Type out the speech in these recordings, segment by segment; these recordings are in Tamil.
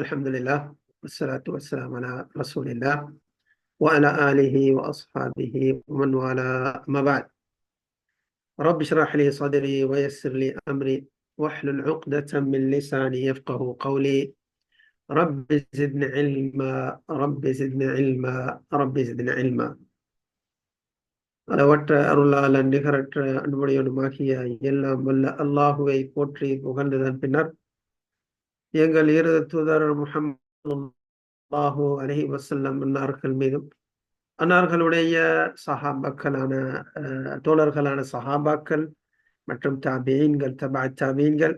الحمد لله والصلاة والسلام على رسول الله وعلى آله وأصحابه ومن والاه، أما بعد. رب اشرح لي صدري ويسر لي أمري واحلل عقدة من لساني يفقه قولي. رب زدني علما، رب زدني علما، رب زدني علما. அளவற்ற அருளாளன் நிகரற்ற அன்புடையவனுமாகிய எல்லாம் வல்ல அல்லாஹுவை போற்றி புகழ்ந்ததன் பின்னர் எங்கள் இறுதி தூதர் முஹம்மது ஸல்லல்லாஹு அலைஹி வஸல்லம் அன்னார்கள் மீதும் அன்னார்களுடைய சஹாபாக்களான தோழர்களான சஹாபாக்கள் மற்றும் தாபீன்கள், தபா தாபீன்கள்,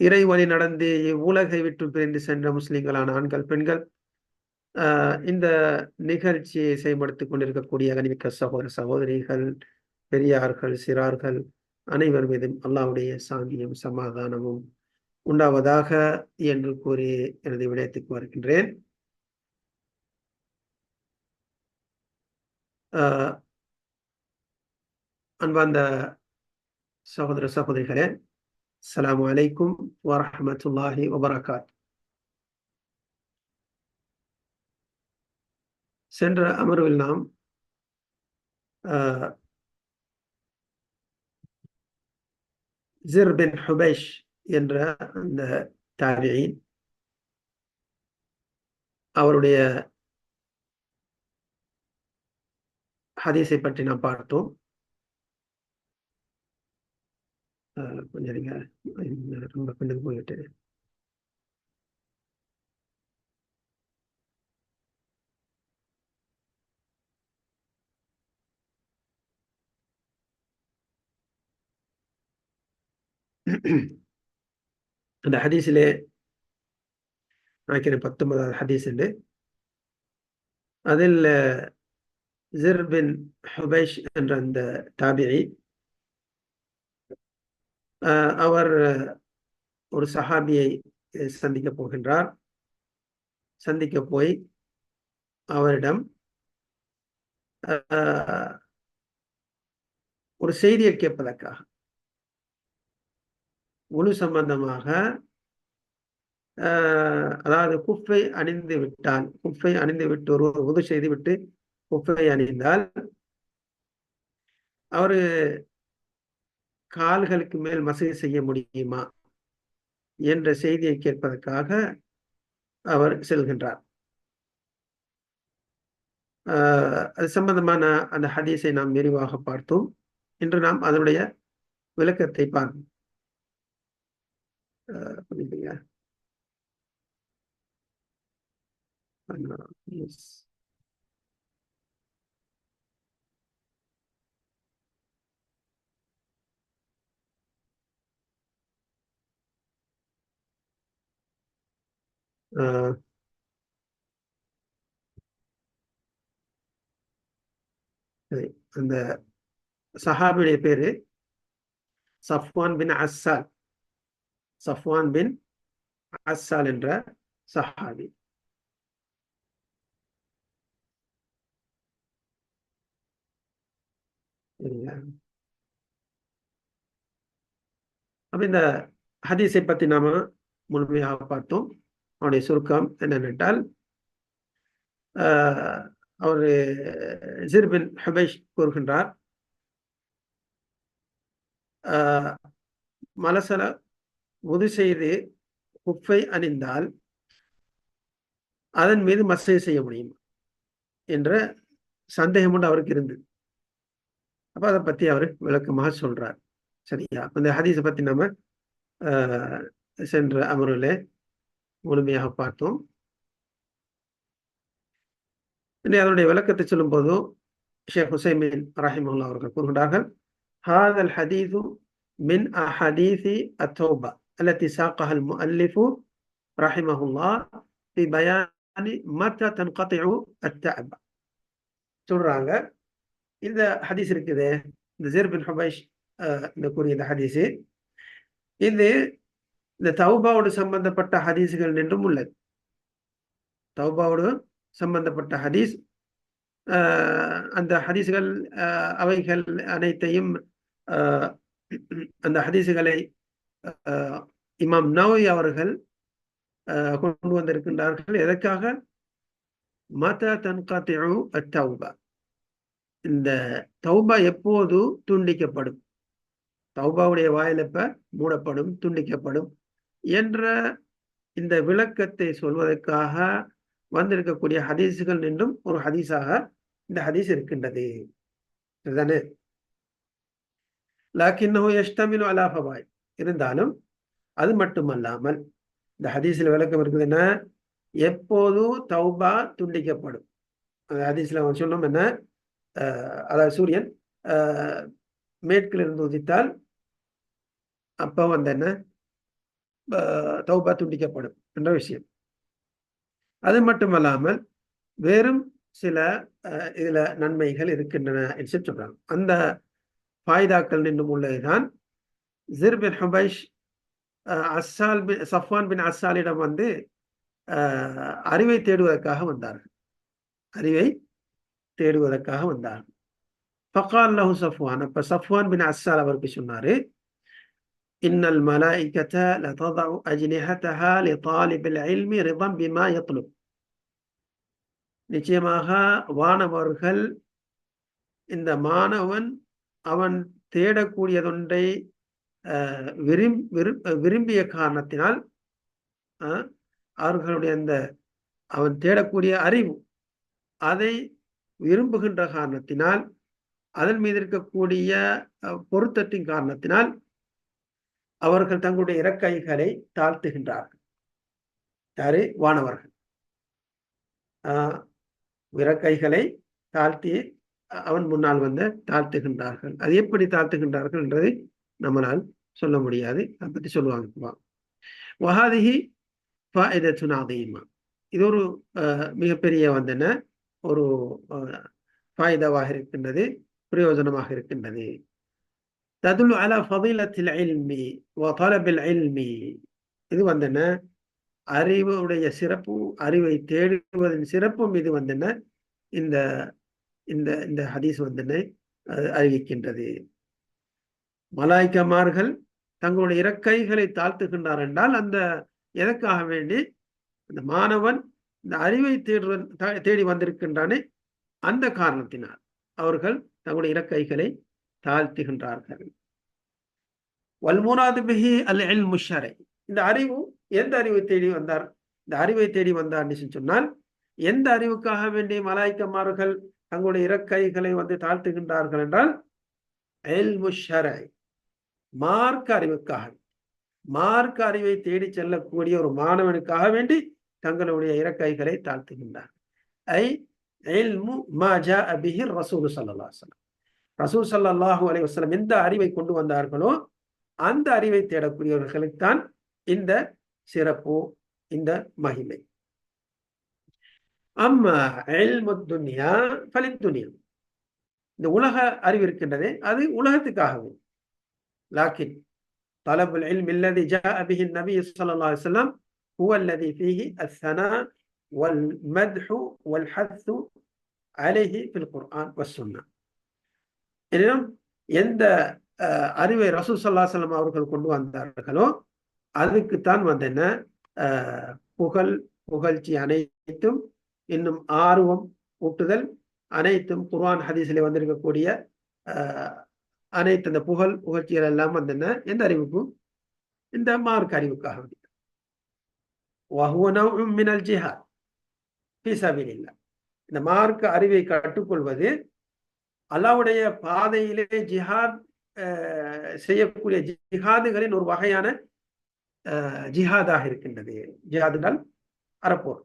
இறைவழி நடந்து இவ்வுலகை விட்டு பிரிந்து சென்ற முஸ்லிம்களான ஆண்கள், பெண்கள், இந்த நிகழ்ச்சியை செயல்படுத்திக் கொண்டிருக்கக்கூடிய கனிமிக்க சகோதர சகோதரிகள், பெரியார்கள், சிறார்கள் அனைவர் மீதும் அல்லாஹ்வுடைய சாந்தியும் சமாதானமும் உண்டாவதாக என்று கூறி எனது விடயத்துக்கு வருகின்றேன். அன்பார்ந்த சகோதர சகோதரிகளே, அஸ்ஸலாமு அலைக்கும் வரஹ்மத்துல்லாஹி வபரகாத். சென்ற அமர்வில் நாம் ஜிர் பின் ஹுபைஷ் என்ற அந்த தாபிஈன், அவருடைய ஹதீஸை பற்றி நாம் பார்த்தோம். கொஞ்சம் ரொம்ப பின்னுக்கு போயிட்டு அந்த ஹதீஸிலே நினைக்கிறேன் 19வது ஹதீஸ் என்று, அதில் ஜிர் பின் ஹுபைஷ் என்ற அந்த தாபிஈ அவர் ஒரு சஹாபியை சந்திக்க போகின்றார். சந்திக்க போய் அவரிடம் ஒரு செய்தியை கேட்பதற்காக, முழு சம்பந்தமாக, அதாவது குஃபை அணிந்து விட்டால், குஃபை அணிந்து விட்டு ஒரு உது செய்து விட்டு குஃபை அணிந்தால் அவரு கால்களுக்கு மேல் மசூஜ் செய்ய முடியுமா என்ற செய்தியை கேட்பதற்காக அவர் செல்கின்றார். அது சம்பந்தமான அந்த ஹதீஸை நாம் விரிவாக பார்த்தோம். இன்று நாம் அதனுடைய விளக்கத்தை பார்ப்போம். அந்த சஹாபியுடைய பேரு சஃப்வான் பின் அஸ்ஸால், சஃப்வான் பின் அஸ்ஸால் என்ற சஹாபி. அப்ப இந்த ஹதீஸை பத்தி நாம முழுமையாக பார்த்தோம். அவருடைய சுருக்கம் என்னென்றால், அவர் ஜிர் பின் ஹுபைஷ் கூறுகின்றார், மலசல உது செய்து குஃபை அணிந்தால் அதன் மீது மசூஜ் செய்ய முடியும் என்ற சந்தேகம் ஒன்று அவருக்கு இருந்தது. அப்ப அதை பத்தி அவர் விளக்கமாக சொல்றார். சரியா? அந்த ஹதீஸை பத்தி நம்ம சென்ற அமர்விலே முழுமையாக பார்த்தோம். அதனுடைய விளக்கத்தை சொல்லும் போது ஷேக் ஹுசைமின் ரஹிமஹுல்லாஹ் அவர்கள் கூறுகின்றார்கள், ஹாதல் ஹதீஸு மின் அஹதீஸி அத்தௌபா அல்லதி சாக்கஹல் முஅல்லிஃபு ரஹிமஹுல்லாஹ் ஃபி பயானி மத்தா தன்கதிஉ அத்தஅபா. சொல்றாங்க, இந்த ஹதீஸ் இருக்குது, இந்த ஜிர் பின் ஹுபைஷ் இந்த கூறிய இந்த ஹதீஸு, இது இந்த தௌபாவோடு சம்பந்தப்பட்ட ஹதீஸுகள் என்றும் உள்ளது. தௌபாவோடு சம்பந்தப்பட்ட ஹதீஸ், அந்த ஹதீஸுகள் அவைகள் அனைத்தையும் அந்த ஹதீஸுகளை இமாம் நவவி அவர்கள் கொண்டு வந்திருக்கின்றார்கள். எதற்காக? மத தன்கதிஉ அத்தௌபா, இந்த தௌபா எப்போது துண்டிக்கப்படும், தௌபாவுடைய வாயில் எப்ப மூடப்படும், துண்டிக்கப்படும் என்ற இந்த விளக்கத்தை சொல்வதற்காக வந்திருக்கக்கூடிய ஹதீஸுகள் நின்றும் ஒரு ஹதீஸாக இந்த ஹதீஸ் இருக்கின்றது. இதுதானே? லாக்கின்னஹு யஷ்தமிலு அலா ஃபவாயித், இருந்தாலும் அது மட்டுமல்லாமல் இந்த ஹதீஸில் விளக்கம் இருக்குதுன்னா, எப்போது தௌபா துண்டிக்கப்படும். அந்த ஹதீஸ்ல சொன்னோம் என்ன, அதாவது சூரியன் மேற்கில் இருந்து உதித்தால் அப்போ என்ன, தௌபா துண்டிக்கப்படும் என்ற விஷயம். அது மட்டுமல்லாமல் வேறும் சில இதுல நன்மைகள் இருக்கின்றன என்று சொல்றாங்க. அந்த ஃபாய்தாக்கள் நின்றும் உள்ளதுதான் ஜிர் பின் ஹுபைஷ் சஃப்வான் பின் அஸ்ஸாலிடம் அறிவை தேடுவதற்காக வந்தார்கள். அறிவை தேடுவதற்காக வந்தார்கள். ஃபகால் லஹு சஃப்வான், அப்ப சஃப்வான் பின் அஸ்ஸால் அவருக்கு சொன்னாரு, இன்னல் மலாயிகத லததஉ அஜ்னிஹதஹா லிதாலிபில் இல்மி ரிதன் பிமா யத்லுப், நிச்சயமாக வானவர்கள் இந்த மாணவன் அவன் தேடக்கூடியதொன்றை விரும்பிய காரணத்தினால், அவர்களுடைய அந்த அவன் தேடக்கூடிய அறிவு அதை விரும்புகின்ற காரணத்தினால், அதன் மீது இருக்கக்கூடிய பொருத்தத்தின் காரணத்தினால் அவர்கள் தங்களுடைய இறக்கைகளை தாழ்த்துகின்றார்கள். யாரு? வானவர்கள் இறக்கைகளை தாழ்த்தி அவன் முன்னால் தாழ்த்துகின்றார்கள். அது எப்படி தாழ்த்துகின்றார்கள் என்றதை நம்மளால் சொல்ல முடியாது, அதை பற்றி சொல்லுவாங்க. வஹாதிஹி ஃபாயிதத்துன் அதீமா, இது ஒரு மிகப்பெரிய ஒரு ஃபாயிதாவாக இருக்கின்றது, பிரயோஜனமாக இருக்கின்றது. ததுல்லு அலா ஃபதீலத்தில் இல்மி வ தலபில் இல்மி, இது அறிவுடைய சிறப்பு, அறிவை தேடுவதன் சிறப்பும் இது இந்த இந்த இந்த ஹதீஸ் அறிவிக்கின்றது. மலாய்க்கமார்கள் தங்களுடைய இறக்கைகளை தாழ்த்துகின்றார் என்றால் அந்த எதற்காக வேண்டி, இந்த மாணவன் இந்த அறிவை தேடி வந்திருக்கின்றானே அந்த காரணத்தினால் அவர்கள் தங்களுடைய இறக்கைகளை தாழ்த்துகின்றார்கள். வல்முராது பிஹி அல் இல்மு ஷரஇ, இந்த அறிவு எந்த அறிவை தேடி வந்தார், இந்த அறிவை தேடி வந்தார் சொன்னால், எந்த அறிவுக்காக வேண்டி மலாய்க்கமார்கள் தங்களுடைய இறக்கைகளை தாழ்த்துகின்றார்கள் என்றால், இல்மு ஷரஇ, மார்க்க அறிவுக்காக, மார்க்க அறிவை தேடி செல்லக்கூடிய ஒரு மாணவனுக்காக வேண்டி தங்களுடைய இறக்கைகளை தாழ்த்துகின்றார். ஐ இல்மு மா ஜாஅ பிஹி ரசூல் ஸல்லல்லாஹு அலைஹி வஸல்லம், ரசூல் ஸல்லல்லாஹு அலைஹி வஸல்லம் எந்த அறிவை கொண்டு வந்தார்களோ அந்த அறிவை தேடக்கூடியவர்களுக்குத்தான் இந்த சிறப்பு, இந்த மகிமை. அம்மா இல்மு துன்யா ஃபலித் துன்யா, இந்த உலக அறிவு இருக்கின்றதே அது உலகத்துக்காகவே. லாக்கின் தலபுல் இல்மி அல்லதி ஜாஅ பிஹி நபி ஸல்லல்லாஹு அலைஹி வஸல்லம் ஹுவ அல்லதி ஃபீஹி அஸ்ஸனா வல் மத்ஹு வல் ஹத்ஸு அலைஹி ஃபில் குர்ஆன் வஸ் சுன்னah. எனினும் எந்த அறிவை ரசூல் ஸல்லல்லாஹு அலைஹி வஸல்லம் அவர்கள் கொண்டு வந்தார்களோ அதுக்குத்தான் புகழ்ச்சி அனைத்தும், இன்னும் ஆர்வம் ஊட்டுதல் அனைத்தும் குர்ஆன் ஹதீஸிலே வந்திருக்கக்கூடிய அனைத்து அந்த புகழ்ச்சிகள் எல்லாம் எந்த அறிவுக்கும், இந்த மார்க்க அறிவுக்காக. வஹுவ நௌஉம் மினல் ஜிஹாத் ஃபீ சபீலில்லாஹ், இந்த மார்க்க அறிவை கற்றுக்கொள்வது அல்லாஹ்வுடைய பாதையிலே ஜிஹாத் செய்யக்கூடிய ஜிஹாதுகளின் ஒரு வகையான ஜிஹாதாக இருக்கின்றது. ஜிஹாத் என்றால் அறப்போர்,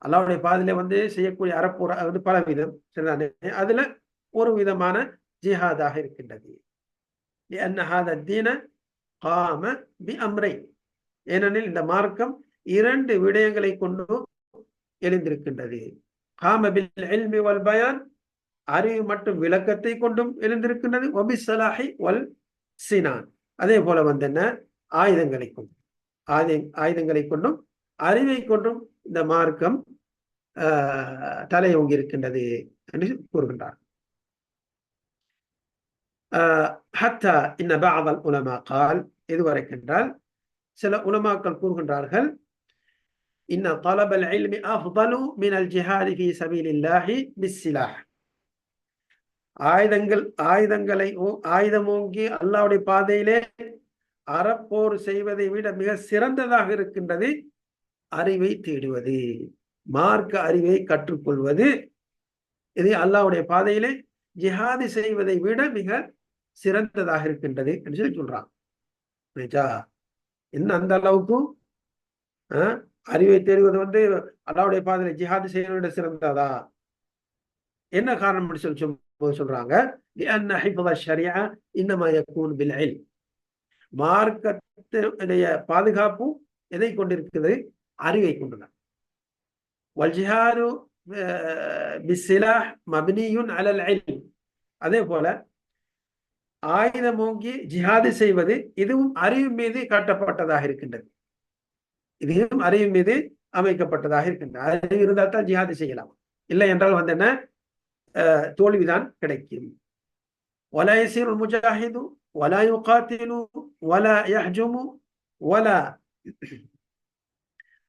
அல்லாஹ்வுடைய பாதையிலே செய்யக்கூடிய அறப்போர் பல விதம், அதுல ஒரு விதமான ஜிஹாதாக இருக்கின்றது. ஏனெனில் இந்த மார்க்கம் இரண்டு விடயங்களை கொண்டு எழுந்திருக்கின்றது. காம பில் இல்மி வல் பயான், அறிவு மற்றும் விளக்கத்தை கொண்டும் எழுந்திருக்கின்றது. வபிஸ்ஸலாஹி வல் சினான், அதே போல ஆயுதங்களை கொண்டும், ஆயுதங்களை கொண்டும் அறிவை கொண்டும் இந்த மார்க்கம் தலையோங்கி இருக்கின்றது என்று கூறுகின்றார். ஹத்தா இன்ன பஅதல் உலமா கால், இதுவரைக்கென்றால் சில உலமாக்கள் கூறுகின்றார்கள், இன்ன தலபல் இல்மி அஃதலு மினல் ஜிஹாதி ஃபீ சபீலில்லாஹி பிஸ்ஸிலாஹ். ஆயுதமோங்கி அல்லாஹ்வுடைய பாதையிலே அறப்போர் செய்வதை விட மிக சிறந்ததாக இருக்கின்றது அறிவை தேடுவது, மார்க்க அறிவை கற்றுக்கொள்வது. இது அல்லாஹ்வுடைய பாதையிலே ஜிஹாது செய்வதை விட மிக சிறந்ததாக இருக்கின்றது என்று சொல்லி சொல்றான். என்ன அந்த அளவுக்கு அறிவை தேடுவது அல்லாஹ்வுடைய பாதையில ஜிஹாது செய்வதை விட சிறந்ததா? என்ன காரணம் சொல்றாங்க, மார்க்கத்தினுடைய பாதுகாப்பு எதை கொண்டிருக்கிறது? அறிவை கொண்டுதான். அதே போல ஆயுதமோங்கி ஜிஹாது செய்வது இதுவும் அறிவு மீது காட்டப்பட்டதாக இருக்கின்றது. இதுவும் அறிவு மீது அமைக்கப்பட்டதாக இருக்கின்றது. அறிவு இருந்தால் தான் ஜிஹாது செய்யலாம், இல்லை என்றால் என்ன தோல்விதான் கிடைக்கும். ولا يسير المجاهد ولا يقاتل ولا يهجم ولا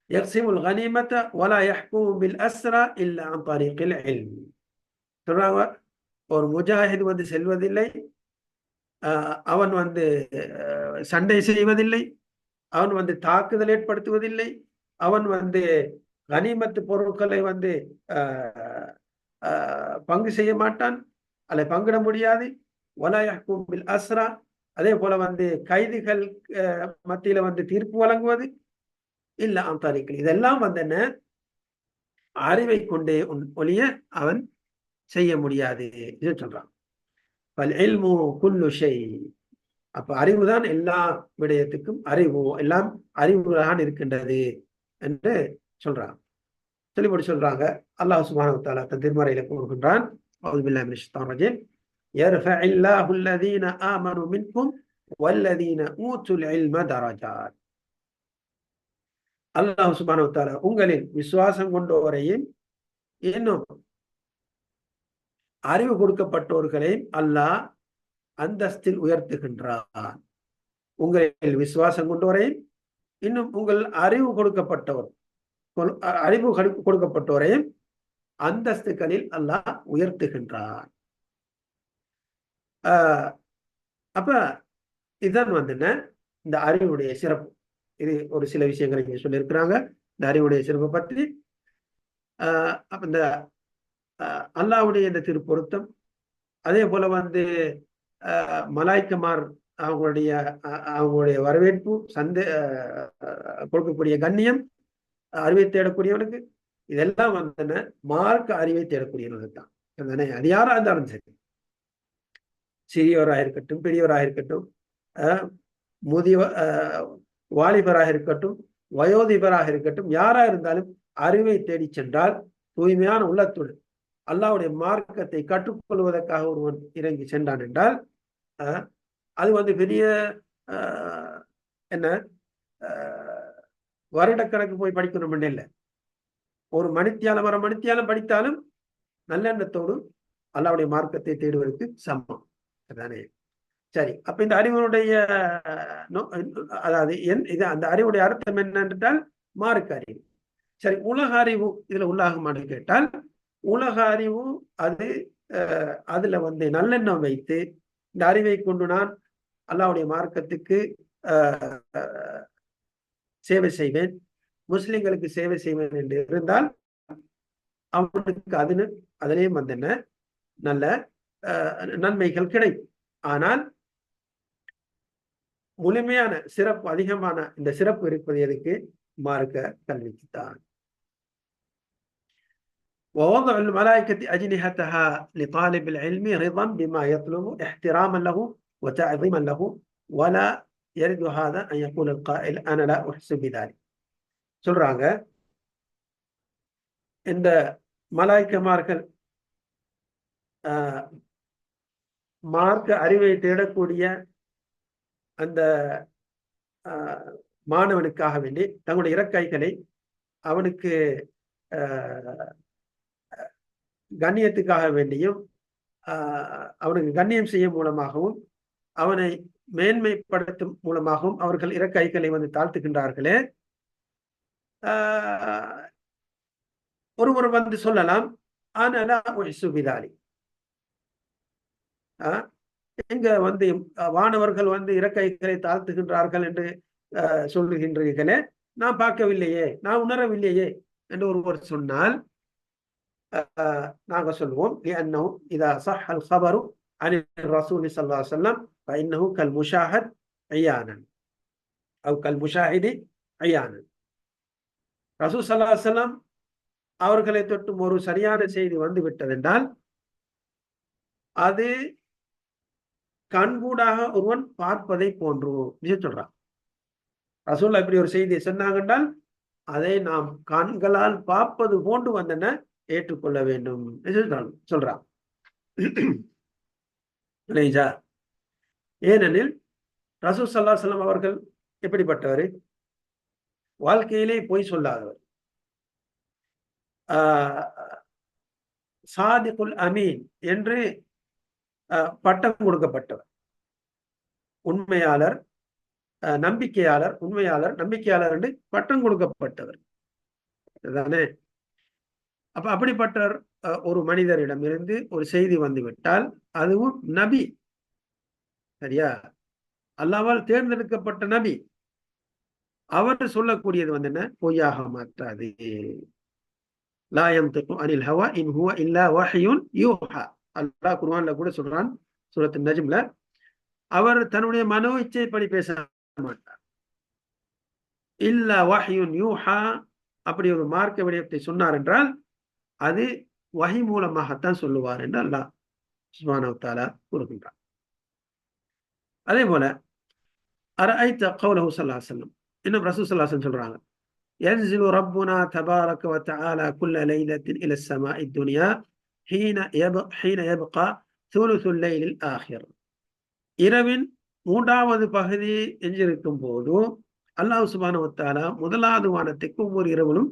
يقسم الغنيمة ولا يحكم بالأسرى إلا عن طريق العلم. சொல்றாங்க, ஒரு முஜாஹித் செல்வதில்லை, அவன் சண்டை செய்வதில்லை, அவன் தாக்குதல் ஏற்படுத்துவதில்லை, அவன் கனிமத்து பொருட்களை பங்கு செய்ய மாட்டான், அல்ல பங்கிட முடியாது. வலாயஹ்கும் பில் அஸ்ரா, அதே போல கைதிகள் மத்தியில தீர்ப்பு வழங்குவது இல்ல அம்தாரிகள். இதெல்லாம் என்ன அறிவை கொண்டே ஒழிய அவன் செய்ய முடியாது இது சொல்றான். பல் இல்மு குல்லு ஷை. அப்ப அறிவுதான் எல்லா விடயத்துக்கும் அறிவு, எல்லாம் அறிவுதான் இருக்கின்றது என்று சொல்றான். சொல்லிப்படி சொல்றாங்க. அல்லாஹ் சுப்ஹானஹு வ தஆலா தன் திருமறையில கூறுகின்றான், அஊது பில்லாஹி மினஷ் ஷைத்தானிர் ரஜீம், யர்ஃபஇல்லாஹு அல்லதீன ஆமனு மின்கும் வல்லதீன ஊதுல் இல்ம தரஜாத். அல்லாஹ் சுப்ஹானஹு வ தஆலா உங்களில் விசுவாசம் கொண்டோரையும் இன்னும் அறிவு கொடுக்கப்பட்டோர்களையும் அல்லாஹ் அந்தஸ்தில் உயர்த்துகின்றான். உங்களில் விசுவாசம் கொண்டோரையும் இன்னும் உங்கள் அறிவு கொடுக்கப்பட்டோரையும் அந்தஸ்துகளில் அல்லாஹ் உயர்த்துகின்றான். அப்ப இதுதான் இந்த அறிவுடைய சிறப்பு. இது ஒரு சில விஷயங்களை இங்க சொல்லியிருக்கிறாங்க இந்த அறிவுடைய சிறப்பை பற்றி. அப்ப இந்த அல்லாஹ்வுடைய இந்த திருப்பொருத்தம், அதே போல மலாய்க்கமார் அவங்களுடைய வரவேற்பு, கொடுக்கக்கூடிய கண்ணியம், அறிவை தேடக்கூடியவனுக்கு, இதெல்லாம் மார்க்க அறிவை தேடக்கூடியவனுக்கு தான். அது யாரா இருந்தாலும் சரி, சிறியவராக இருக்கட்டும், பெரியவராக இருக்கட்டும், வாலிபராக இருக்கட்டும், வயோதிபராக இருக்கட்டும், யாரா இருந்தாலும் அறிவை தேடி சென்றால் தூய்மையான உள்ளத்துடன் அல்லாஹ்வுடைய மார்க்கத்தை கற்றுக்கொள்வதற்காக ஒருவன் இறங்கி சென்றான் என்றால் அது பெரிய என்ன வருடக்கணக்கு போய் படிக்கணும் இல்லை. ஒரு மணித்தியாலம் படித்தாலும் நல்லெண்ணத்தோடு அல்லாஹ்வுடைய மார்க்கத்தை தேடுவதற்கு சமம். அதானே? சரி, அப்ப இந்த அறிவுடைய அதாவது அந்த அறிவுடைய அர்த்தம் என்னென்றால் மார்க்க அறிவு. சரி, உலக அறிவு இதுல உள்ளாகுமான்னு கேட்டால், உலக அறிவு அதுல நல்லெண்ணம் வைத்து இந்த அறிவை கொண்டு நான் அல்லாஹ்வுடைய மார்க்கத்துக்கு சேவை செய்வேன், முஸ்லிம்களுக்கு சேவை செய்வேன் என்று இருந்தால் அவனுக்கு அதிலேயும் என்ன நல்ல நன்மைகள் கிடைக்கும். ஆனால் முழுமையான சிறப்பு, அதிகமான இந்த சிறப்பு இருப்பது எதுக்கு? மார்க்க கல்விக்குத்தான். ووضع الملائكة أجنحتها لطالب العلم رضا بما يطلب احتراما له وتعظيما له ولا يرد هذا أن يقول القائل أنا لا أحسن بذلك. சொல்றாங்க, இந்த மலாய்க்கமார்கள் மார்க்க அறிவை தேடக்கூடிய அந்த மாணவனுக்காக வேண்டி தங்களுடைய இறக்கைகளை அவனுக்கு கண்ணியத்துக்காக வேண்டியும் அவனுக்கு கண்ணியம் செய்யும் மூலமாகவும் அவனை மேன்மைப்படுத்தும் மூலமாகவும் அவர்கள் இறக்கைகளை தாழ்த்துகின்றார்களே, ஒருவர் வந்து சொல்லலாம், ஆனலா சுபிதாலி, எங்க வந்து வானவர்கள் வந்து இறக்கைகளை தாழ்த்துகின்றார்கள் என்று சொல்லுகின்றீர்களே, நான் பார்க்கவில்லையே, நான் உணரவில்லையே என்று ஒருவர் சொன்னால் நாங்க சொல்லுவோம், இதா சஹல் ஹபரு அனில் ரசூலி ஸல்லல்லாஹு அலைஹி வஸல்லம் ஃபஇன்னஹு கல் முஷாஹத் ஐயானன் அவ் கல் முஷாஹிதி ஐயானன். ரசூல் ஸல்லல்லாஹு அலைஹி வஸல்லம் அவர்களை தொட்டும் ஒரு சரியான செய்தி வந்து விட்டதென்றால் அது கண்கூடாக ஒருவன் பார்ப்பதை போன்று சொல்றான். ரசூல் இப்படி ஒரு செய்தியை சொன்னாங்க, அதை நாம் கண்களால் பார்ப்பது போன்று வந்தன ஏற்றுக்கொள்ள வேண்டும் சொல்றான். ஏனெனில் ரசூல் ஸல்லல்லாஹு அலைஹி வஸல்லம் அவர்கள் எப்படிப்பட்டவர்? வாழ்க்கையிலே பொய் சொல்லாதவர், சாதிகுல் அமீன் என்று பட்டம் கொடுக்கப்பட்டவர், உண்மையாளர், நம்பிக்கையாளர், உண்மையாளர், நம்பிக்கையாளர் என்று பட்டம் கொடுக்கப்பட்டவர் தானே. அப்ப அப்படிப்பட்ட ஒரு மனிதரிடம் இருந்து ஒரு செய்தி வந்துவிட்டால் அதுவும் நபி, சரியா, அல்லாஹ்வால் தேர்ந்தெடுக்கப்பட்ட நபி, அவர் சொல்லக்கூடியது வந்து என்ன? பொய்யாக மாற்றாது. லா யன்திகு அனில் ஹவா இன் ஹுவ இல்லா வஹ்யுன் யூஹா. அல்லாஹ் குர்ஆன்ல கூட சொல்றான், சூரத்து நஜ்ம்ல, அவர் தன்னுடைய மனோ இச்சைப்படி பேச மாட்டார். இல்லா வஹ்யுன் யூஹா, அப்படி ஒரு மார்க்க விடயத்தை சொன்னார் என்றால் அது வஹி மூலமாகத்தான் சொல்லுவார் என்று அல்லாஹ் சுப்ஹானஹு வ தஆலா கூறுகின்றார். அதே போல அரஐத கௌலஹு ஸல்லல்லாஹு அலைஹி வஸல்லம், இன்னும் ரசூல் ஸல்லல்லாஹு அலைஹி வஸல்லம் சொல்றாங்க, ينزل ربنا تبارك وتعالى كل ليلة إلى السماء الدنيا حين يبقى ثلث الليل الآخر. இரவின் மூன்றாவது பகுதி எஞ்சிருக்கும் போது அல்லாஹ் சுப்ஹானஹு வ தஆலா முதலாவது வானத்துக்கு ஒவ்வொரு இரவிலும்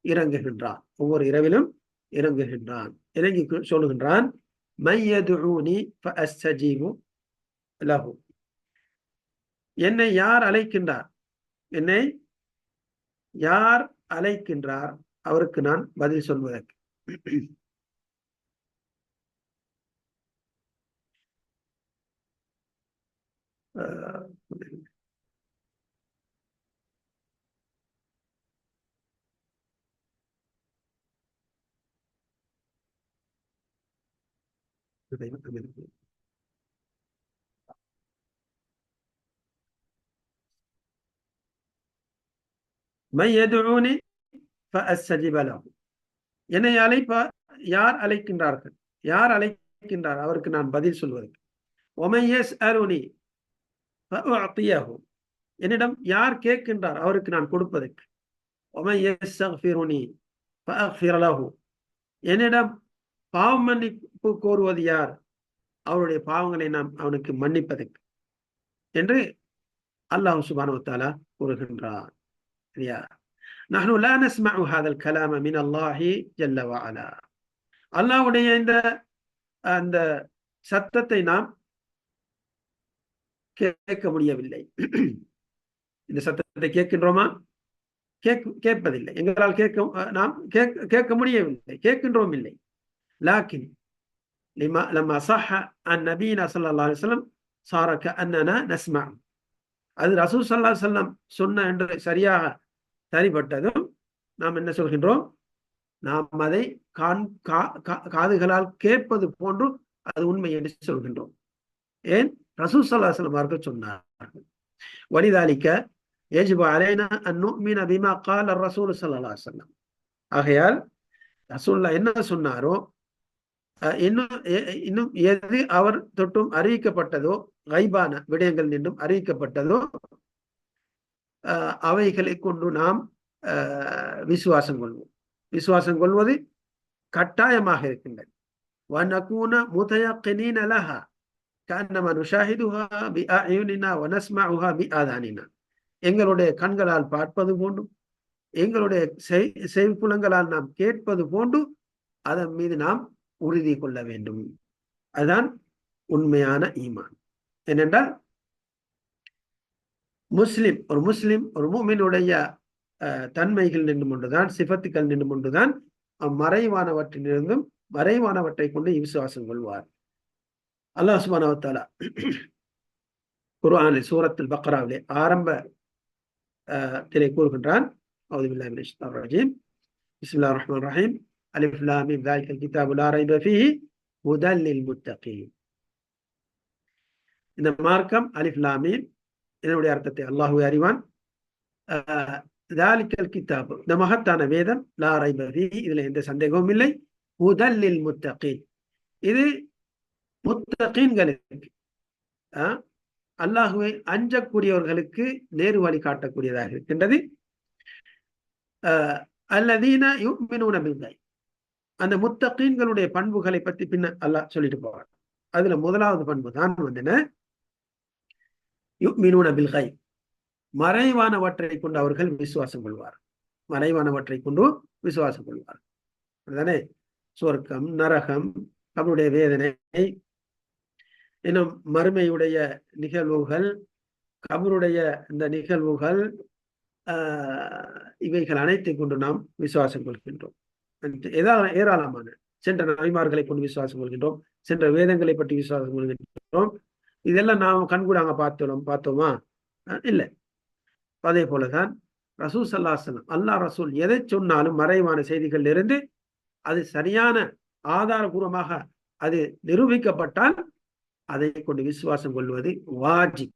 இறங்குகின்றான், ஒவ்வொரு இரவிலும் இறங்குகின்றான். இறங்கி சொல்லுகின்றான், மை யதுஊனி ஃபஅஸ்தஜீபு லஹு, என்னை யார் அழைக்கின்றார், என்னை யார் அழைக்கின்றார் அவருக்கு நான் பதில் சொல்வதற்கு. மை யதுஊனி ஃபஅஸ்தஜீப லஹு, என்னை யார் அழைக்கின்றார்கள், யார் அழைக்கின்றார் அவருக்கு நான் பதில் சொல்வதற்கு. வமை யஸ்அலுனி ஃபஅஅதியஹு, என்னிடம் யார் கேட்கின்றார் அவருக்கு நான் கொடுப்பதற்கு. வமை யஸ்தக்ஃபிருனி ஃபஅக்ஃபிர லஹு, என்னிடம் பாவ மன்னிப்பு கோருவது யார் அவருடைய பாவங்களை நாம் அவனுக்கு மன்னிப்பதற்கு என்று அல்லாஹ் சுப்ஹானஹு வ தஆலா கூறுகின்றார். சரியா? நஹ்னு லா நஸ்மஉ ஹாதல் கலாம மின் அல்லாஹி ஜல்ல வ அலா, அல்லாஹ்வுடைய அந்த சத்தத்தை நாம் கேட்க முடியவில்லை. இந்த சத்தத்தை கேட்கின்றோமா? கேட்பதில்லை. எங்களால் நாம் கேட்க முடியவில்லை, கேட்கின்றோம் இல்லை. லாக்கின் லம்மா ஸஹ அன் நபியினா ஸல்லல்லாஹு அலைஹி வஸல்லம் ஸார கஅன்னனா நஸ்மஉ, அது ரசூல் ஸல்லல்லாஹு அலைஹி வஸல்லம் சொன்ன என்று சரியாக சரிபட்டதும் நாம் என்ன சொல்கின்றோம்? நாம் அதை காதுகளால் கேட்பது போன்று அது உண்மை என்று சொல்கின்றோம். ஏன்? ரசூல் ஸல்லல்லாஹு அலைஹி வஸல்லம் அவர்கள் சொன்னார்கள். வலிதாலிக யஜிபு அலைனா அன் நுமின பிமா கால ரசூல் ஸல்லல்லாஹு அலைஹி வஸல்லம், ஆகையால் ரசூலுல்லாஹ் என்ன சொன்னாரோ, இன்னும் எது அவர் தொட்டும் அறிவிக்கப்பட்டதோ, கைபான விடயங்கள் நின்றும் அறிவிக்கப்பட்டதோ, அவைகளை கொண்டு நாம் விசுவாசம் கொள்வோம். விசுவாசம் கொள்வது கட்டாயமாக இருக்கின்றது. வனகூன முதயக்கினீன லஹா கஅன்னமா நுஷாஹிதுஹா பிஅயுனினா வனஸ்மஉஹா பிஆதானினா, எங்களுடைய கண்களால் பார்ப்பது போன்றும் எங்களுடைய செவிப்புலங்களால் நாம் கேட்பது போன்று அதன் மீது நாம் உறுதி கொள்ள வேண்டும். அதுதான் உண்மையான ஈமான். ஏனென்றால் ஒரு முஸ்லிம் ஒரு முஃமினுடைய தன்மைகள் நின்று கொண்டுதான், சிபத்துக்கள் நின்று கொண்டுதான் மறைவானவற்றிலிருந்தும் மறைவானவற்றை கொண்டு விசுவாசம் கொள்வார். அல்லாஹ் சுப்ஹானஹு வ தஆலா குர்ஆனில் சூரத்துல் பக்ராவிலே ஆரம்ப திரை கூறுகின்றான், அஊது பில்லாஹி மினஷ் ஷைத்தானிர் ரஜீம், பிஸ்மில்லாஹிர் ரஹ்மானிர் ரஹீம், அலிஃப் லாம் மீம் ذாலிகல் கிதாபு லா ரைப ஃபீஹி ஹுதல் லில் முத்தகீன். இந்த மார்க்கம் அலிஃப் லாம் மீம், இதனுடைய அர்த்தத்தை அல்லாஹ்வே அறிவான். ذாலிகல் கிதாபு, இந்த மகத்தான வேதம், லா ரைப ஃபீஹி, இதுல எந்த சந்தேகமும் இல்லை, ஹுதல் லில் முத்தகீன், இது முத்தகீன்களுக்கு, அல்லாஹுவை அஞ்சக்கூடியவர்களுக்கு நேரு வழி காட்டக்கூடியதாக இருக்கின்றது. அல்லதீன யுமினூன பில் கைப், அந்த முத்தகீன்களுடைய பண்புகளை பற்றி பின்ன அல்லாஹ் சொல்லிட்டு போவார். அதுல முதலாவது பண்பு தான் வந்து யுமினூன பில் கைப், மறைவானவற்றை கொண்டு அவர்கள் விசுவாசம் கொள்வார். மறைவானவற்றை கொண்டு விசுவாசம் கொள்வார். அதுதானே சொர்க்கம், நரகம், அவருடைய வேதனை, இன்னும் மறுமையுடைய நிகழ்வுகள், கபருடைய இந்த நிகழ்வுகள், இவைகள் அனைத்தை கொண்டு நாம் விசுவாசம் கொள்கின்றோம். ஏராளமான சென்ற நபிமார்களை கொண்டு விசுவாசம் கொள்கின்றோம், சென்ற வேதங்களை பற்றி விசுவாசம் கொள்கின்றோம். இதெல்லாம் நாம் கண்கூடாங்க பார்த்தோமா? இல்லை. அதே போலதான் ரசூல் ஸல்லல்லாஹு அலைஹி வஸல்லம், அல்லாஹ் ரசூல் எதை சொன்னாலும் மறைவான செய்திகள் இருந்து அது சரியான ஆதாரபூர்வமாக அது நிரூபிக்கப்பட்டால் அதை கொண்டு விசுவாசம் கொள்வது வாஜிப்.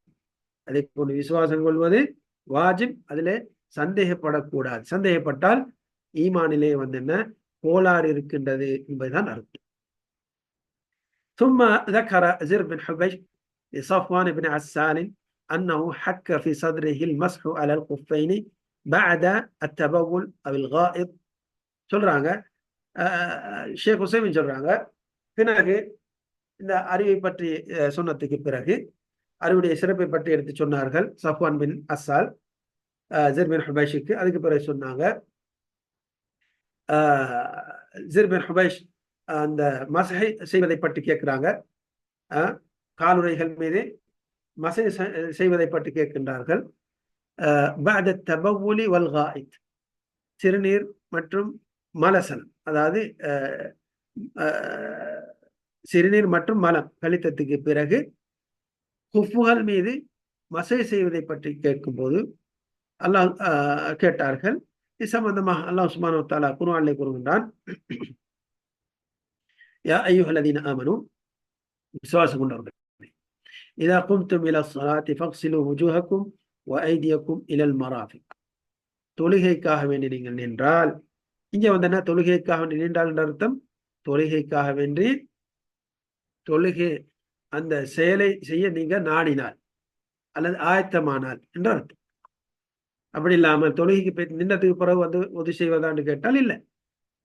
அதை கொண்டு விசுவாசம் கொள்வது வாஜிப். அதிலே சந்தேகப்படக்கூடாது. சந்தேகப்பட்டால் ஈமானிலே வந்து என்ன கோளாறு இருக்கின்றது என்பதுதான் அர்த்தம். ثم ذكر زر بن حبيش لصفوان بن عسال أنه حك في صدره المسح على الخفين بعد التبول أو الغائط. சொல்றாங்க, ஷேக் ஹுசைமின் சொல்றாங்க, பிறகு இந்த அறிவை பற்றி சொன்னதுக்கு பிறகு அறிவுடைய சிறப்பை பற்றி எடுத்து சொன்னார்கள் சஃப்வான் பின் அஸ்ஸால் ஜிர் பின் ஹுபைஷுக்கு. அதுக்கு பிறகு சொன்னாங்க, ஜிர் பின் ஹுபைஷ் அந்த மசஹை செய்வதை பற்றி கேட்கிறாங்க, காலுறைகள் மீது மசை செய்வதை பற்றி கேட்கின்றார்கள். பஅத தபவுலி வல் காயித், சிறுநீர் மற்றும் மலசல், அதாவது சிறுநீர் மற்றும் மலம் கழித்ததுக்கு பிறகு குஃபுகள் மீது மசை செய்வதை பற்றி கேட்கும்போது அல்லாஹ் கேட்டார்கள். இது சம்பந்தமாக அல்லாஹ் சுப்ஹானஹு வ தஆலா குர்ஆனிலே கூறுகின்றான், யா அய்யுஹல்லதீன ஆமனூ, விசுவாசம் கொண்டவர்களே, இதா கும்தும் இலா ஸலாத்தி ஃபக்ஸிலூ வுஜூஹக்கும் வ ஐதியக்கும் இலல் மராஃபிக், தொழுகைக்காக வேண்டி நீங்கள் நின்றால், இங்க வந்து என்ன தொழுகைக்காக வேண்டி நின்றால் என்ற அர்த்தம், தொழுகைக்காக வேண்டி தொழுகை அந்த செயலை செய்ய நீங்க நாடினால் அல்லது ஆயத்தமானால் என்ற அர்த்தம். அப்படி இல்லாமல் தொழுகைக்கு போய் நின்றதுக்கு பிறகு வந்து உதவி செய்வதான்னு கேட்டால் இல்லை.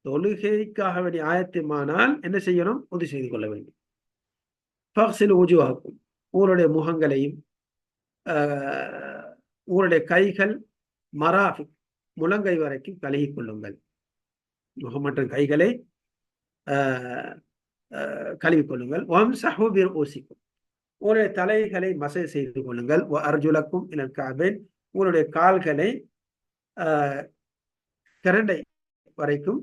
தொழுகைக்காக வேண்டிய ஆயத்தமானால் என்ன செய்யணும்? உதவி செய்து கொள்ள வேண்டும். ஃபக்ஸிலூ வுஜூஹக்கும், உங்களுடைய முகங்களையும் உங்களுடைய கைகள் மராஃபிக், முழங்கை வரைக்கும் கழுகி கொள்ளுங்கள். முகம் மற்றும் கைகளை கழுவிக்கொள்ளுங்கள். வம்சஹு பிருஊசிக்கும், உங்களுடைய தலைகளை மசை செய்து கொள்ளுங்கள். வ அர்ஜுலக்கும் இலல் கஅபைன், உங்களுடைய கால்களை கரண்டை வரைக்கும்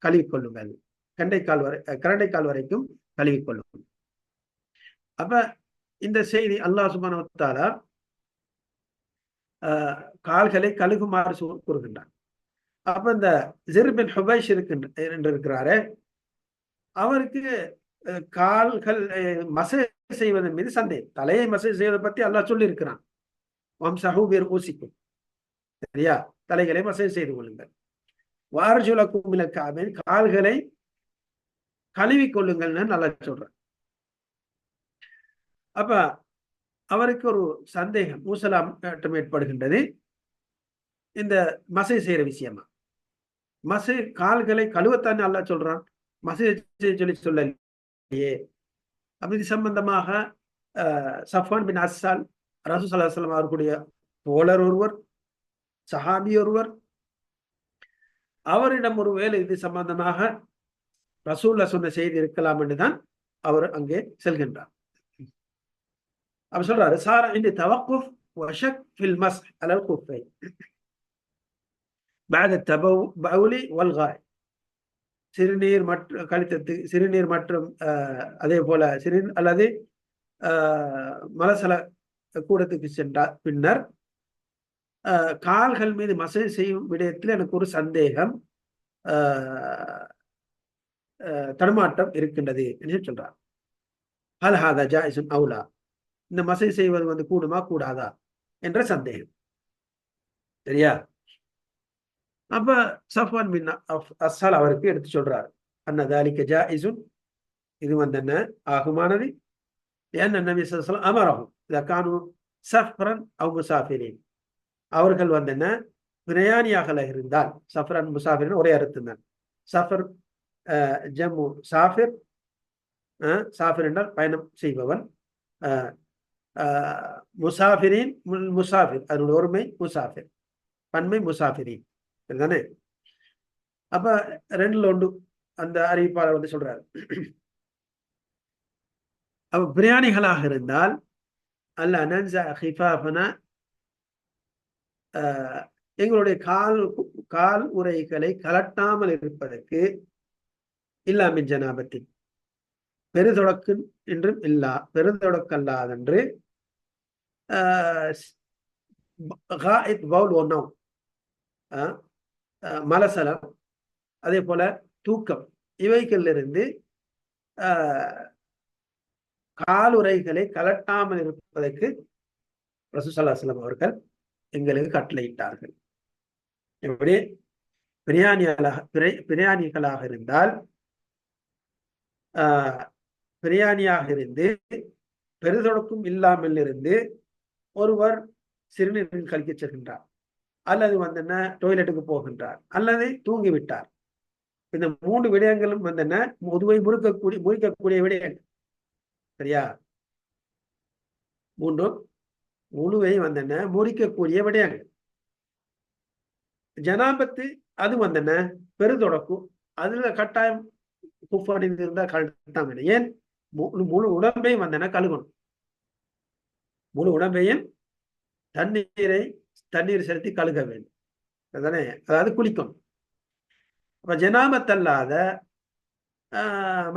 கழுவிக்கொள்ளுங்கள். கரண்டை கால் வரைக்கும் கழுவிக்கொள்ளுங்கள். அப்ப இந்த செய்தி அல்லாஹ் சுப்ஹானஹு வ தஆலா கால்களை கழுகுமாறு கூறுகின்றான். அப்ப இந்த ஜிர் பின் ஹுபைஷ் இருக்கிறாரே, அவருக்கு கால்கள் மசை செய்வதன் மீது சந்தேகம். தலையை மசை செய்வதை பற்றி அல்லாஹ் சொல்லி இருக்கிறான், வம்சஹு பிருஊசிக்கும், சரியா? தலைகளை மசை செய்து கொள்ளுங்கள். வஅர்ஜுலக்கும் இலல் கஅபைன், கால்களை கழுவி கொள்ளுங்கள்னு நல்லா சொல்றான். அப்ப அவருக்கு ஒரு சந்தேகம், ஊசலாட்டம் ஏற்படுகின்றது இந்த மசை செய்யற விஷயமா. மசை கால்களை கழுவத்தானே அல்லாஹ் சொல்றான், மசை சொல்லி சொல்லலையே. அப்ப இது சம்பந்தமாக சஃப்வான் பின் அஸ்ஸால் ரசூல் ஸல்லல்லாஹு அலைஹி வஸல்லம் அவர்களுடைய தோழர் ஒருவர், சஹாபி ஒருவர், அவரிடம் ஒரு வேலை இது சம்பந்தமாக ரசூலுல்லாஹ் சொன்ன செய்தி இருக்கலாம் என்றுதான் அவர் அங்கே செல்கின்றார். அப்ப சொல்றாரு, சார இந்த தவக்குஃப் வ ஷக் ஃபில் மஸ்ஹ் அலல் குஃபைன், بعد التبول والغائط, சிறுநீர் மற்றும் கழித்தது, சிறுநீர் மற்றும் அதே போல அல்லது மலசல கூடத்துக்கு சென்றார் பின்னர் கால்கள் மீது மசேஜ் செய்யும் விடயத்தில் எனக்கு ஒரு சந்தேகம், தடுமாற்றம் இருக்கின்றது என்று சொல்றார். ஹல் ஹாதா ஜாயிசுன் அவுலா, இந்த மசேஜ் செய்வது கூடுமா கூடாதா என்ற சந்தேகம். சரியா? அப்ப சஃப்வான் பின் அஸ்ஸால் அவருக்கு எடுத்து சொல்றார், அன்னதாலிக ஜாயிசுன், இது என்ன ஆகுமானது. ஏன் நபி ஸல்லல்லாஹு அலைஹி வஸல்லம் அமரஹும் இதா கானு சஃப்ரன் அவ் முசாஃபிரின், அவர்கள் என்ன பிரயாணியாக இருந்தால், சஃப்ரன் முசாஃபிரின் ஒரே அர்த்தம் தான். சஃபர் ஜம்மு சாஃபிர், சாஃபிர் என்றால் பயணம் செய்பவன், முசாஃபிரின் முசாஃபிர் அதனுடைய ஒருமை முசாஃபிர், பன்மை முசாஃபிரின் தானே. அப்ப ரெண்டுல ஒன்று அந்த அறிவிப்பாளர் சொல்றாரு. அப்ப பிரயாணிகளாக இருந்தால் அல்ல நன்ஸா ஹிஃபாஃபனா, எங்களுடைய கால் உரைகளை கலட்டாமல் இருப்பதற்கு, இல்லாமின் ஜனாபத்தின், பெருதொடக்கு என்றும் பெருதொடக்கல்லாதென்று, மலசலம் அதே போல தூக்கம், இவைகளிலிருந்து காலுறைகளை கலட்டாமல் இருப்பதற்கு ரசூலுல்லாஹி ஸல்லல்லாஹு அலைஹி வஸல்லம் அவர்கள் எங்களுக்கு கட்டளையிட்டார்கள். எப்படி பிரயாணிகளாக இருந்தால், பிரயாணியாக இருந்து பெருதொடக்கும் இல்லாமல் இருந்து ஒருவர் சிறுநீரில் கழிக்க செல்கின்றார், அல்லது டொய்லெட்டுக்கு போகின்றார், அல்லது தூங்கிவிட்டார். இந்த 3 விடயங்களும் முதுவை முறிக்கக்கூடிய விடயங்கள். சரியா? 3 முழுவை முறிக்கக்கூடிய விடயங்கள். ஜனாபத்து அது பெருதொடக்கும், அதுல கட்டாயம் குஃபடிந்து இருந்தால் கட்டாயம். ஏன்? முழு உடம்பையும் கழுகணும், முழு உடம்பையும் தண்ணீர் செலுத்தி கழுக வேண்டும், அதானே, அதாவது குளிக்கணும். அப்ப ஜனாபத்தல்லாத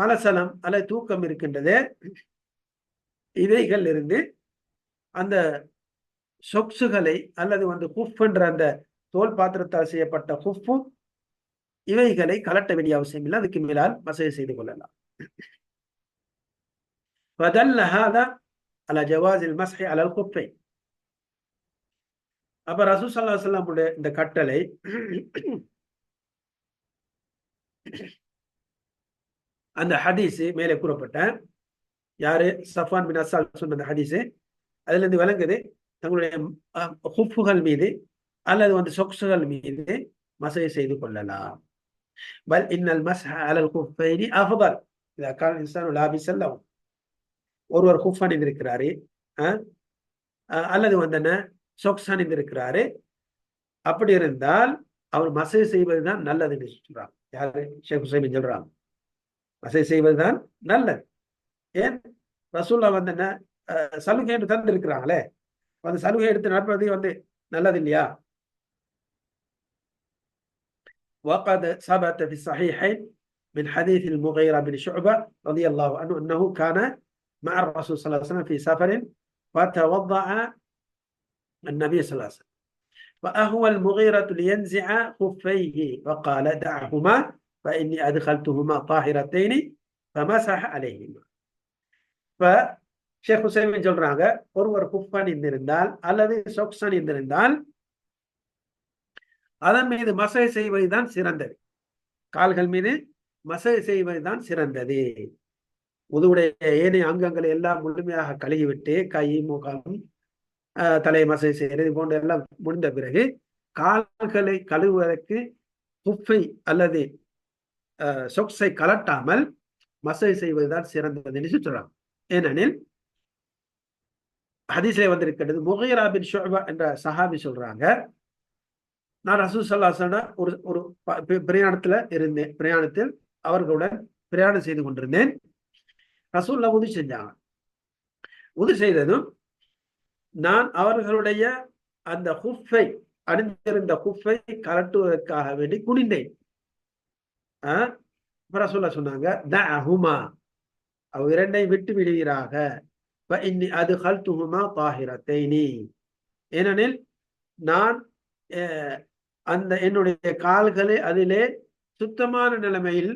மலசலம் அல்லது தூக்கம் இருக்கின்றது, இவைகள் இருந்து அந்த சொக்ஸுகளை அல்லது குஃப் என்ற அந்த தோல் பாத்திரத்தால் செய்யப்பட்ட குஃபும் இவைகளை கலட்ட வேண்டிய அவசியம் இல்லை, அதுக்கு மேலால் மசேஜ் செய்து கொள்ளலாம். فدل هذا على جواز المسح على الخفين. அப்ப ரசூல் ஸல்லல்லாஹு அலைஹி வஸல்லம் இந்த கட்டளை அந்த ஹதீஸ் மேலே கூறப்பட்ட யாரு சஃப்வான் பின் அஸ்ஸால் சொன்ன ஹதீஸ், அதுல இருந்து விளங்குது தங்களுடைய குஃபுகள் மீது அல்லது சொக்ஸுகள் மீது மசேஜ் செய்து கொள்ளலாம். பல் இன்னல் மஸ்ஹ அலல் குஃபைனி அஃதல் இதா கான இன்சானு லாபிஸன் லஹு, ஒருவர் குஃப் அணிந்திருக்கிறாரு அல்லது சொக்ஸ் அணிந்திருக்கிறாரு, அப்படி இருந்தால் அவர் மசேஜ் செய்வதுதான் நல்லதுன்னு சொல்றாங்க. யாரு? ஷேக் உசைமீன் சொல்றாங்க, மசேஜ் செய்வதுதான் நல்லது. ஏன்? ரசூலுல்லாஹ் சலுகை என்று தந்து இருக்கிறாங்களே, அந்த சலுகை எடுத்து நடப்பது நல்லது இல்லையா? وقد ثبت في الصحيحين من حديث المغيرة بن شعبة رضي الله عنه أنه كان مع الرسول صلى الله عليه وسلم في سفر فتوضأ النبي صلى الله عليه وسلم فأهوى المغيرة لينزع خفيه فقال دعهما فإني أدخلتهما طاهرتين فمسح عليهما. ஷேக் உசைமீன் சொல்றாங்க, ஒருவர் குஃப் அணிந்திருந்தால் அல்லது சொக்ஸ் அணிந்திருந்தால் அதன் மீது மசேஜ் செய்வதுதான் சிறந்தது, கால்கள் மீது மசேஜ் செய்வதுதான் சிறந்தது. உதுவுடைய ஏனைய அங்கங்களை எல்லாம் முழுமையாக கழுகிவிட்டு கை முகம் தலை மசேஜ் செய்கிறது போன்ற எல்லாம் முடிந்த பிறகு கால்களை கழுவுவதற்கு குஃபை அல்லது சொக்ஸை கலட்டாமல் மசேஜ் செய்வதுதான் சிறந்தது என்று சொல்றாங்க. ஏனெனில் ஹதீஸ்ல வந்திருக்கிறது, முகீரா பின் ஷுஅபா என்ற சஹாபி சொல்றாங்க, நான் ரசூல் ஸல்லல்லாஹு அலைஹி வஸல்லம் ஒரு பிரயாணத்தில் அவர்களுடன் பிரயாணம் செய்து கொண்டிருந்தேன். ரசூலுல்லாஹ் உது செஞ்சாங்க. உது செய்ததும் நான் அவர்களுடைய அந்த குஃபை அணிந்திருந்த குஃபை கலட்டுவதற்காக வேண்டி குனிந்தேன். ரசூலுல்லாஹ் சொன்னாங்க, தஅஹுமா, அவ் இரண்டை விட்டு விடுவீராக, இன்னி அதுகல்துஹுமா தாஹிரத்தைனி, ஏனெனில் நான் அந்த என்னுடைய கால்களை அதிலே சுத்தமான நிலைமையில்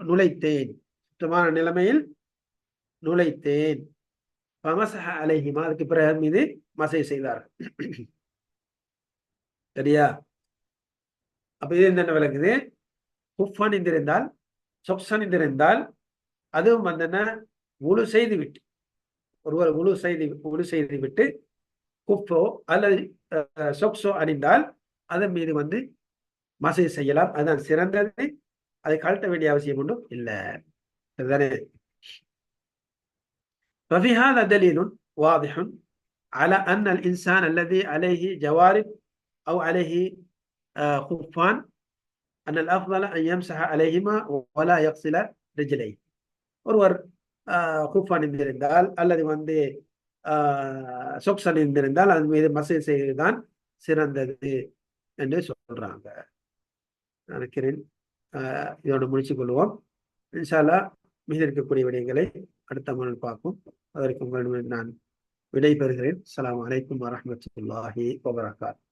நுழைத்தேன், சுத்தமான நிலைமையில் நுழைத்தேன். அலைஹிமா, அதுக்கு பிறகு மீது மசை செய்தார்கள். சரியா? அப்ப இது என்ன விளக்குது? குஃப் அணிந்திருந்தால், சொக்ஸ் அணிந்திருந்தால், அதுவும் வந்து முழு செய்து விட்டு, ஒருவர் முழு செய்து விட்டு குஃபோ அல்லது சொக்ஸோ அணிந்தால் அதன் மீது வந்து மசை செய்யலாம். அதுதான் சிறந்தது. அதை கழட்ட வேண்டிய அவசியம் ஒன்றும் இல்லை. சரிதானே? ففي هذا دليل واضح على أن الإنسان الذي عليه جوارب أو عليه خفان أن الأفضل أن يمسح عليهما ولا يغسل رجليه. ஒருவர் குஃப் அணிந்திருந்தால் அல்லது வந்து சொக்ஸ் அணிந்திருந்தால் அது மீது மசை செய்வதுதான் சிறந்தது என்று சொல்றாங்க. நினைக்கிறேன் இதோடு முடிச்சுக் கொள்வோம். இன்ஷா அல்லாஹ் மீது இருக்கக்கூடிய விடயங்களை அடுத்த முறையில் பார்ப்போம். அதற்கு உங்களிடம் நான் விடை பெறுகிறேன். அஸ்ஸலாமு அலைக்கும் வரஹ்மத்துல்லாஹி வபரகாத்துஹு.